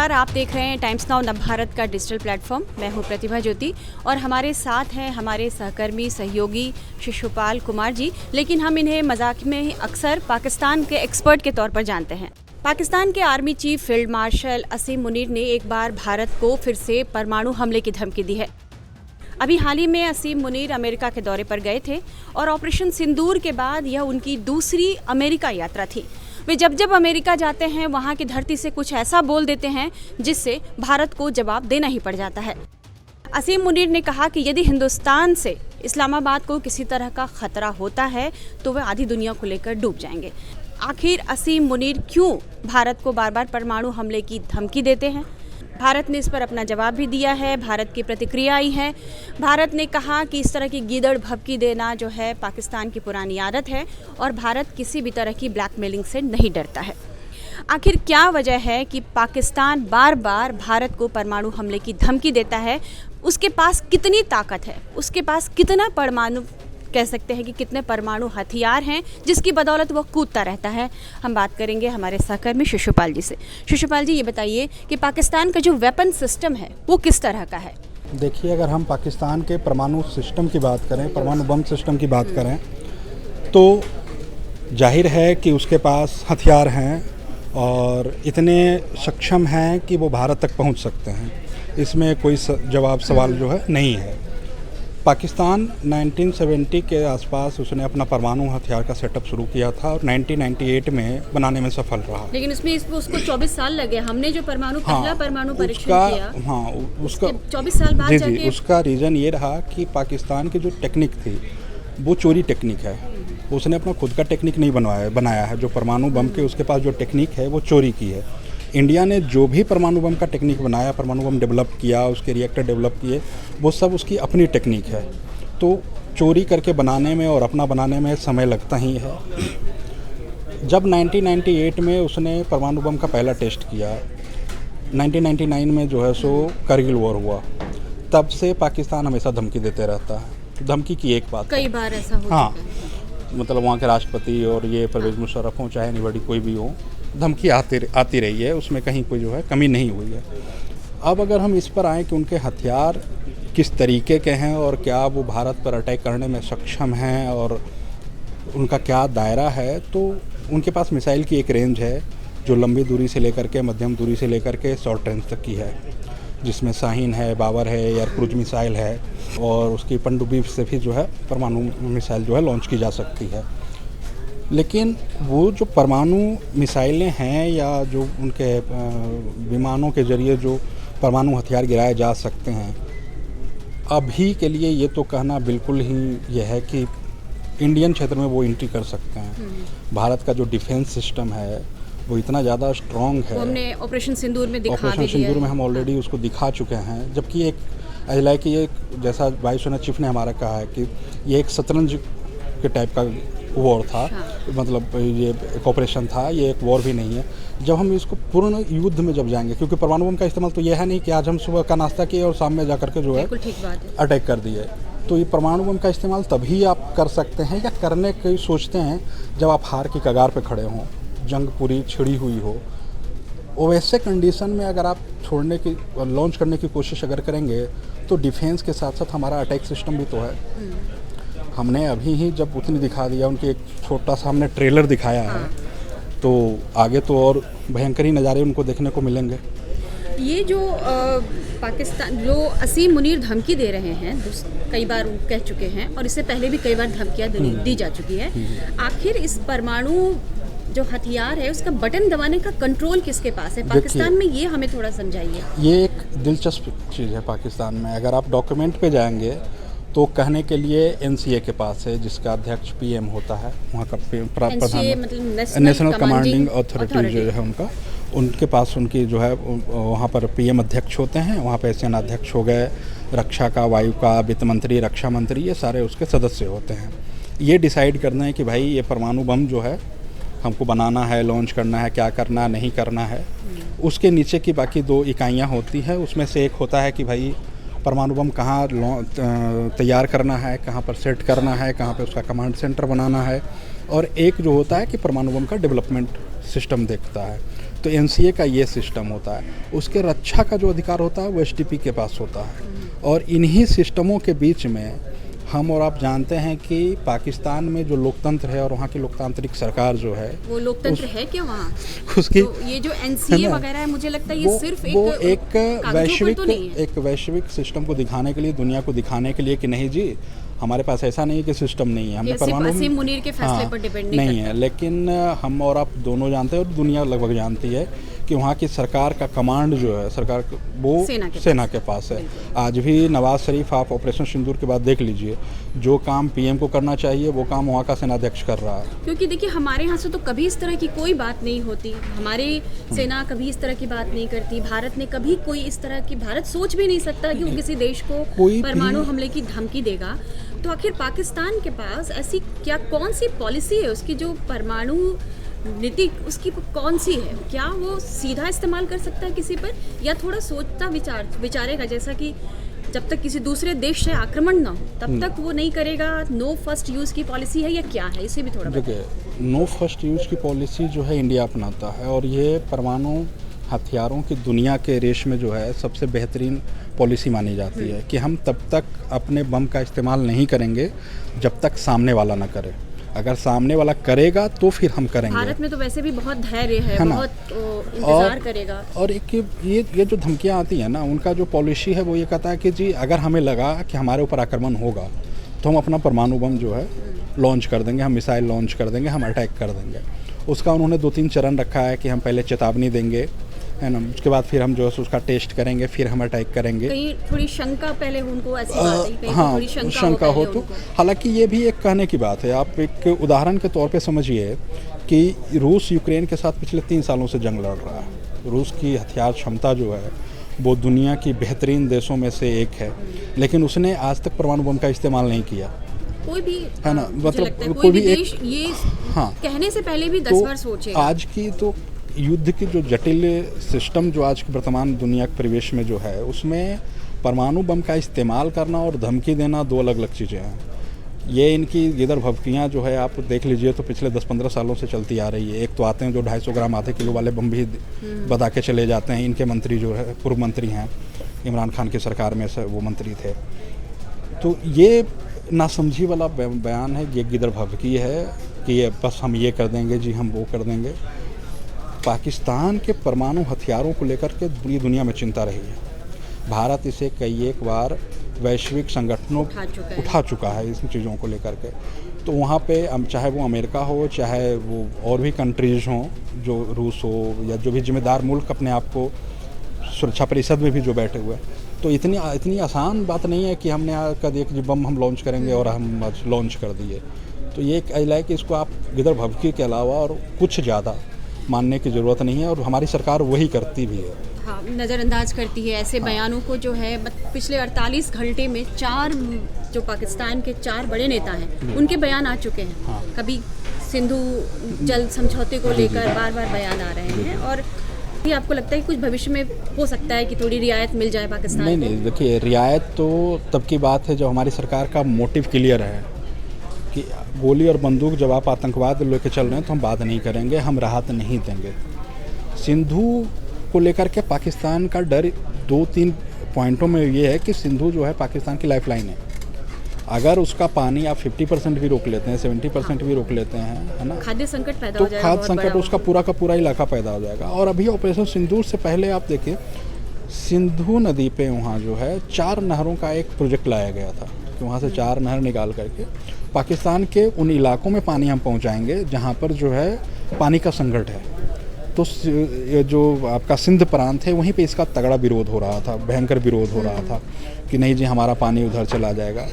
नमस्कार, आप देख रहे हैं टाइम्स नाउ नवभारत का डिजिटल प्लेटफॉर्म। मैं हूं प्रतिभा ज्योति और हमारे साथ हैं हमारे सहकर्मी सहयोगी शिशुपाल कुमार जी। लेकिन हम इन्हें मजाक में अक्सर पाकिस्तान के एक्सपर्ट के तौर पर जानते हैं। पाकिस्तान के आर्मी चीफ फील्ड मार्शल असीम मुनीर ने एक बार भारत को फिर से परमाणु हमले की धमकी दी है। अभी हाल ही में असीम मुनीर अमेरिका के दौरे पर गए थे और ऑपरेशन सिंदूर के बाद यह उनकी दूसरी अमेरिका यात्रा थी। वे जब अमेरिका जाते हैं वहाँ की धरती से कुछ ऐसा बोल देते हैं जिससे भारत को जवाब देना ही पड़ जाता है। असीम मुनीर ने कहा कि यदि हिंदुस्तान से इस्लामाबाद को किसी तरह का खतरा होता है तो वे आधी दुनिया को लेकर डूब जाएंगे। आखिर असीम मुनीर क्यों भारत को बार बार परमाणु हमले की धमकी देते हैं? भारत ने इस पर अपना जवाब भी दिया है। भारत की प्रतिक्रिया आई है। भारत ने कहा कि इस तरह की गीदड़ भभकी देना जो है पाकिस्तान की पुरानी आदत है और भारत किसी भी तरह की ब्लैकमेलिंग से नहीं डरता है। आखिर क्या वजह है कि पाकिस्तान बार बार भारत को परमाणु हमले की धमकी देता है? उसके पास कितनी ताकत है? उसके पास कितना परमाणु कह सकते हैं कि कितने परमाणु हथियार हैं जिसकी बदौलत वो कूदता रहता है? हम बात करेंगे हमारे सहकर्मी शिशुपाल जी से। शिशुपाल जी, ये बताइए कि पाकिस्तान का जो वेपन सिस्टम है वो किस तरह का है? देखिए, अगर हम पाकिस्तान के परमाणु सिस्टम की बात करें, परमाणु बम सिस्टम की बात करें, तो जाहिर है कि उसके पास हथियार हैं और इतने सक्षम हैं कि वो भारत तक पहुंच सकते हैं। इसमें कोई सवाल जो है नहीं है। पाकिस्तान 1970 के आसपास उसने अपना परमाणु हथियार का सेटअप शुरू किया था और 1998 में बनाने में सफल रहा। लेकिन उसको 24 साल लगे। हमने जो पहला परमाणु परीक्षण किया, उसका 24 साल बाद जी, उसका रीज़न ये रहा कि पाकिस्तान की जो टेक्निक थी वो चोरी टेक्निक है। उसने अपना खुद का टेक्निक नहीं बनाया है। जो परमाणु बम के उसके पास जो टेक्निक है वो चोरी की है। इंडिया ने जो भी परमाणु बम का टेक्निक बनाया, परमाणु बम डेवलप किया, उसके रिएक्टर डेवलप किए, वो सब उसकी अपनी टेक्निक है। तो चोरी करके बनाने में और अपना बनाने में समय लगता ही है। जब 1998 में उसने परमाणु बम का पहला टेस्ट किया, 1999 में जो है सो करगिल वॉर हुआ, तब से पाकिस्तान हमेशा धमकी देते रहता है। धमकी की एक बात कई बार ऐसा हो हाँ, मतलब वहाँ के राष्ट्रपति और ये परवेज़ मुशर्रफ हो, चाहे एनीबॉडी कोई भी हो, धमकी आती रही है। उसमें कहीं कोई जो है कमी नहीं हुई है। अब अगर हम इस पर आएँ कि उनके हथियार किस तरीके के हैं और क्या वो भारत पर अटैक करने में सक्षम हैं और उनका क्या दायरा है, तो उनके पास मिसाइल की एक रेंज है जो लंबी दूरी से लेकर के, मध्यम दूरी से लेकर के शॉर्ट रेंज तक की है, जिसमें शाहीन है, बाबर है, एयर क्रूज मिसाइल है और उसकी पनडुब्बी से भी जो है परमाणु मिसाइल जो है लॉन्च की जा सकती है। लेकिन वो जो परमाणु मिसाइलें हैं या जो उनके विमानों के ज़रिए जो परमाणु हथियार गिराए जा सकते हैं, अभी के लिए ये तो कहना बिल्कुल ही ये है कि इंडियन क्षेत्र में वो एंट्री कर सकते हैं। भारत का जो डिफेंस सिस्टम है वो इतना ज़्यादा स्ट्रॉन्ग है। हमने ऑपरेशन सिंदूर में ऑपरेशन सिंदूर में हम ऑलरेडी उसको दिखा चुके हैं। जबकि एक लाइक ये जैसा वायुसेना चीफ ने हमारा कहा है कि ये एक शतरंज के टाइप का वॉर था। मतलब ये एक ऑपरेशन था, ये एक वॉर भी नहीं है। जब हम इसको पूर्ण युद्ध में जब जाएंगे, क्योंकि परमाणु बम का इस्तेमाल तो ये है नहीं कि आज हम सुबह का नाश्ता किए और शाम में जा करके जो है अटैक कर दिए। तो ये परमाणु बम का इस्तेमाल तभी आप कर सकते हैं या करने की सोचते हैं जब आप हार की कगार पे खड़े हों, जंग पूरी छिड़ी हुई हो। और वैसे कंडीशन में अगर आप लॉन्च करने की कोशिश अगर करेंगे तो डिफेंस के साथ साथ हमारा अटैक सिस्टम भी तो है। हमने अभी ही जब उतनी दिखा दिया, उनके एक छोटा सा हमने ट्रेलर दिखाया है, तो आगे तो और भयंकर ही नज़ारे उनको देखने को मिलेंगे। ये जो पाकिस्तान जो असीम मुनीर धमकी दे रहे हैं, कई बार कह चुके हैं और इससे पहले भी कई बार धमकियां दी जा चुकी है। आखिर इस परमाणु जो हथियार है उसका बटन दबाने का कंट्रोल किसके पास है पाकिस्तान में? ये हमें थोड़ा समझाइए। ये एक दिलचस्प चीज़ है पाकिस्तान में। अगर आप डॉक्यूमेंट पे जाएंगे तो कहने के लिए एनसीए के पास है, जिसका अध्यक्ष पीएम होता है, वहाँ का प्रधान नेशनल कमांडिंग अथॉरिटी जो है उनके पास उनकी जो है वहाँ पर पीएम अध्यक्ष होते हैं। वहाँ पर सेनाध्यक्ष हो गए, रक्षा का, वायु का, वित्त मंत्री, रक्षा मंत्री, ये सारे उसके सदस्य होते हैं। ये डिसाइड करना है कि भाई ये परमाणु बम जो है हमको बनाना है, लॉन्च करना है, क्या करना नहीं करना है। उसके नीचे की बाकी दो इकाइयाँ होती हैं। उसमें से एक होता है कि भाई परमाणु बम कहाँ तैयार करना है, कहाँ पर सेट करना है, कहाँ पे उसका कमांड सेंटर बनाना है, और एक जो होता है कि परमाणु बम का डेवलपमेंट सिस्टम देखता है। तो एनसीए का ये सिस्टम होता है। उसके रक्षा का जो अधिकार होता है वो एसटीपी के पास होता है। और इन्हीं सिस्टमों के बीच में हम और आप जानते हैं कि पाकिस्तान में जो लोकतंत्र है और वहाँ की लोकतांत्रिक सरकार जो है, वो लोकतंत्र है क्या वहाँ? उसकी तो ये जो एनसीए वगैरह है, मुझे लगता है ये सिर्फ एक वैश्विक सिस्टम को दिखाने के लिए, दुनिया को दिखाने के लिए कि नहीं जी हमारे पास ऐसा नहीं है कि सिस्टम नहीं है, हमने परमाणु मुनीर के फैसले पर डिपेंड नहीं है। लेकिन हम और आप दोनों जानते हैं और दुनिया लगभग जानती है कि वहाँ की सरकार का कमांड जो है, सरकार वो सेना के पास है। आज भी नवाज शरीफ, आप ऑपरेशन सिंदूर के बाद देख लीजिए, जो काम पीएम को करना चाहिए वो काम वहाँ का सेनाध्यक्ष कर रहा है। क्योंकि देखिए हमारे यहाँ से तो कभी इस तरह की कोई बात नहीं होती, हमारी सेना कभी इस तरह की बात नहीं करती, भारत ने कभी कोई इस तरह की, भारत सोच भी नहीं सकता कि वो किसी देश को परमाणु हमले की धमकी देगा। तो आखिर पाकिस्तान के पास ऐसी क्या कौन सी पॉलिसी है उसकी, जो परमाणु नीति उसकी कौन सी है? क्या वो सीधा इस्तेमाल कर सकता है किसी पर, या थोड़ा सोचता विचारेगा, जैसा कि जब तक किसी दूसरे देश से आक्रमण ना हो तब तक वो नहीं करेगा? नो फर्स्ट यूज़ की पॉलिसी है या क्या है? इसे भी थोड़ा देखिए, नो फर्स्ट यूज़ की पॉलिसी जो है इंडिया अपनाता है, और ये परमाणु हथियारों की दुनिया के रेस में जो है सबसे बेहतरीन पॉलिसी मानी जाती है कि हम तब तक अपने बम का इस्तेमाल नहीं करेंगे जब तक सामने वाला ना करे। अगर सामने वाला करेगा तो फिर हम करेंगे। भारत में तो वैसे भी बहुत धैर्य है ना? बहुत इंतजार करेगा। और एक ये जो धमकियां आती हैं ना, उनका जो पॉलिसी है वो ये कहता है कि जी अगर हमें लगा कि हमारे ऊपर आक्रमण होगा तो हम अपना परमाणु बम जो है लॉन्च कर देंगे, हम मिसाइल लॉन्च कर देंगे, हम अटैक कर देंगे। उसका उन्होंने 2-3 चरण रखा है कि हम पहले चेतावनी देंगे, है ना, उसके बाद फिर हम जो है उसका टेस्ट करेंगे, फिर हम अटैक करेंगे। कहीं थोड़ी शंका पहले उनको ऐसी बात है, कहीं हाँ, थोड़ी शंका हो तो, हालांकि ये भी एक कहने की बात है। आप एक उदाहरण के तौर पे समझिए कि रूस यूक्रेन के साथ पिछले 3 सालों से जंग लड़ रहा है। रूस की हथियार क्षमता जो है वो दुनिया की बेहतरीन देशों में से एक है, लेकिन उसने आज तक परमाणु बम का इस्तेमाल नहीं किया। कोई भी, है ना, मतलब कोई भी देश ये कहने से पहले भी 10 बार सोचेगा। आज की तो युद्ध की जो जटिल सिस्टम जो आज की वर्तमान दुनिया के परिवेश में जो है, उसमें परमाणु बम का इस्तेमाल करना और धमकी देना 2 अलग अलग चीज़ें हैं। ये इनकी गिदर भभकियाँ जो है आप देख लीजिए तो पिछले 10-15 सालों से चलती आ रही है। एक तो आते हैं जो 250 ग्राम आधे किलो वाले बम भी बता के चले जाते हैं। इनके मंत्री जो है, पूर्व मंत्री हैं, इमरान खान की सरकार में से वो मंत्री थे। तो ये नासमझी वाला बयान है, ये गिदर भभकी है कि ये बस हम ये कर देंगे जी, हम वो कर देंगे। पाकिस्तान के परमाणु हथियारों को लेकर के पूरी दुनिया में चिंता रही है। भारत इसे कई एक बार वैश्विक संगठनों उठा चुका है इन चीज़ों को लेकर के। तो वहाँ पे चाहे वो अमेरिका हो, चाहे वो और भी कंट्रीज़ हों, जो रूस हो, या जो भी जिम्मेदार मुल्क अपने आप को सुरक्षा परिषद में भी जो बैठे हुए, तो इतनी आसान बात नहीं है कि हमने कहा एक जी बम हम लॉन्च करेंगे और हम लॉन्च कर दिए। तो ये एक है कि इसको आप गिदर भभकी के अलावा और कुछ ज़्यादा मानने की ज़रूरत नहीं है, और हमारी सरकार वही करती भी है। हाँ, नज़रअंदाज करती है ऐसे बयानों को जो है। पिछले 48 घंटे में 4 जो पाकिस्तान के 4 बड़े नेता हैं उनके बयान आ चुके हैं। हाँ। कभी सिंधु जल समझौते को लेकर बार-बार बयान आ रहे हैं, और ये आपको लगता है कि कुछ भविष्य में हो सकता है कि थोड़ी रियायत मिल जाए पाकिस्तान को? नहीं, देखिए रियायत तो तब की बात है जब हमारी सरकार का मोटिव क्लियर है कि गोली और बंदूक जब आप आतंकवाद लेके चल रहे हैं तो हम बात नहीं करेंगे, हम राहत नहीं देंगे। सिंधु को लेकर के पाकिस्तान का डर 2-3 पॉइंटों में ये है कि सिंधु जो है पाकिस्तान की लाइफलाइन है। अगर उसका पानी आप 50% भी रोक लेते हैं, 70% भी रोक लेते हैं, है ना, खाद्य संकट पैदा तो हो जाएगा, खाद्य संकट उसका पूरा का पूरा इलाका पैदा हो जाएगा। और अभी ऑपरेशन सिंदूर से पहले आप देखिए, सिंधु नदी पे वहाँ जो है 4 नहरों का एक प्रोजेक्ट लाया गया था कि वहाँ से 4 नहर निकाल करके पाकिस्तान के उन इलाकों में पानी हम पहुँचाएंगे जहाँ पर जो है पानी का संकट है। तो जो आपका सिंध प्रांत है वहीं पे इसका तगड़ा विरोध हो रहा था, भयंकर विरोध हो रहा था कि नहीं जी हमारा पानी उधर चला जाएगा।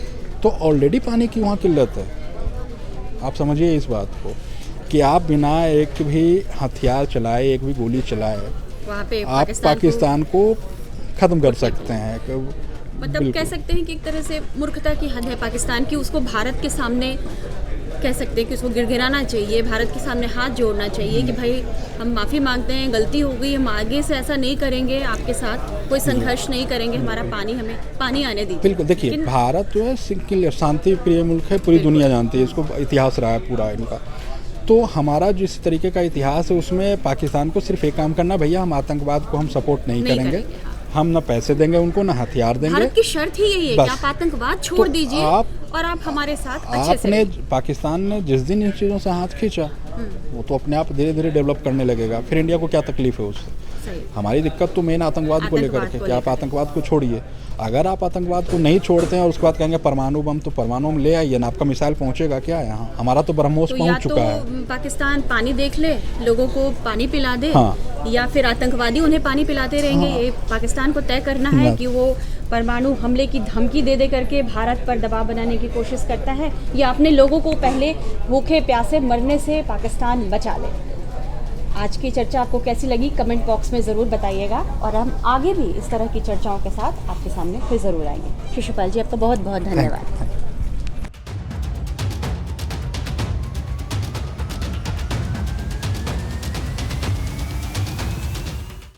तो ऑलरेडी पानी की वहाँ किल्लत है। आप समझिए इस बात को कि आप बिना एक भी हथियार चलाए, एक भी गोली चलाए, वहाँ पे आप पाकिस्तान को ख़त्म कर सकते हैं। मतलब कह सकते हैं कि एक तरह से मूर्खता की हद है पाकिस्तान की। उसको भारत के सामने कह सकते हैं कि उसको गिड़गिड़ाना चाहिए, भारत के सामने हाथ जोड़ना चाहिए कि भाई हम माफ़ी मांगते हैं, गलती हो गई, हम आगे से ऐसा नहीं करेंगे, आपके साथ कोई संघर्ष नहीं करेंगे, हमारा पानी हमें पानी आने दीजिए। बिल्कुल, देखिए भारत जो है शांति प्रिय मुल्क है, पूरी दुनिया जानती है इसको, इतिहास रहा है पूरा इनका। तो हमारा जिस तरीके का इतिहास है उसमें पाकिस्तान को सिर्फ एक काम करना, भैया हम आतंकवाद को हम सपोर्ट नहीं करेंगे, हाँ। हम ना पैसे देंगे उनको, ना हथियार देंगे। भारत की शर्त ही यही है कि आप आतंकवाद छोड़ दीजिए और आप हमारे साथ अच्छे से आपने पाकिस्तान ने जिस दिन इन चीज़ों से हाथ खींचा वो तो अपने आप धीरे धीरे डेवलप करने लगेगा, फिर इंडिया को क्या तकलीफ है उससे। हमारी दिक्कत तो मेन आतंकवाद को लेकर के कि आप आतंकवाद को छोड़िए। अगर आप आतंकवाद को नहीं छोड़ते हैं और उसके बाद कहेंगे परमाणु बम, तो परमाणु बम ले आइए ना, आपका मिसाइल पहुंचेगा क्या यहाँ? हमारा तो ब्रह्मोस पहुंच चुका है। पाकिस्तान पानी देख ले, लोगों को पानी पिला दे, हाँ। या फिर आतंकवादी उन्हें पानी पिलाते रहेंगे। ये पाकिस्तान को तय करना है कि वो परमाणु हमले की धमकी दे करके भारत पर दबाव बनाने की कोशिश करता है या अपने लोगों को पहले भूखे प्यासे मरने से पाकिस्तान बचा ले। आज की चर्चा आपको कैसी लगी कमेंट बॉक्स में ज़रूर बताइएगा और हम आगे भी इस तरह की चर्चाओं के साथ आपके सामने फिर ज़रूर आएंगे। शिशुपाल जी, आपका बहुत बहुत धन्यवाद।